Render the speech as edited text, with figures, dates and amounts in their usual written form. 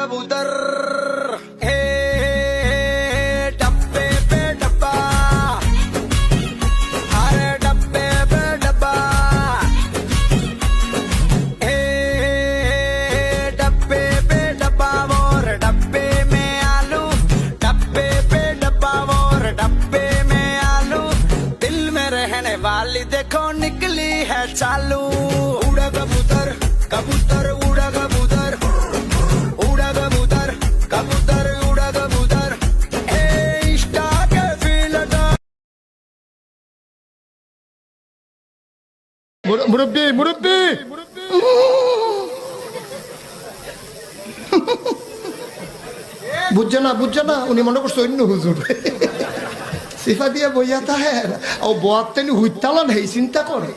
कबूतर हे डब्बे पे डब्बा अरे डब्बे पे डब्बा हे डब्बे पे डब्बा और डब्बे में आलू डब्बे पे डब्बा और डब्बे में आलू दिल में रहने वाली देखो निकली है चालू उड़ा कबूतर कबूतर उड़ा कबूतर उड़ा कबूतर कबूतर उड़ा कबूतर हे इष्टा के फीलटा মুরব্বী মুরব্বী বুঝছো না উনি মনে করছে অন্য হুজুর সিফা দিয়ে বইয়া তাহের ও বোয়াতেনি হুইতালান হেই চিন্তা করে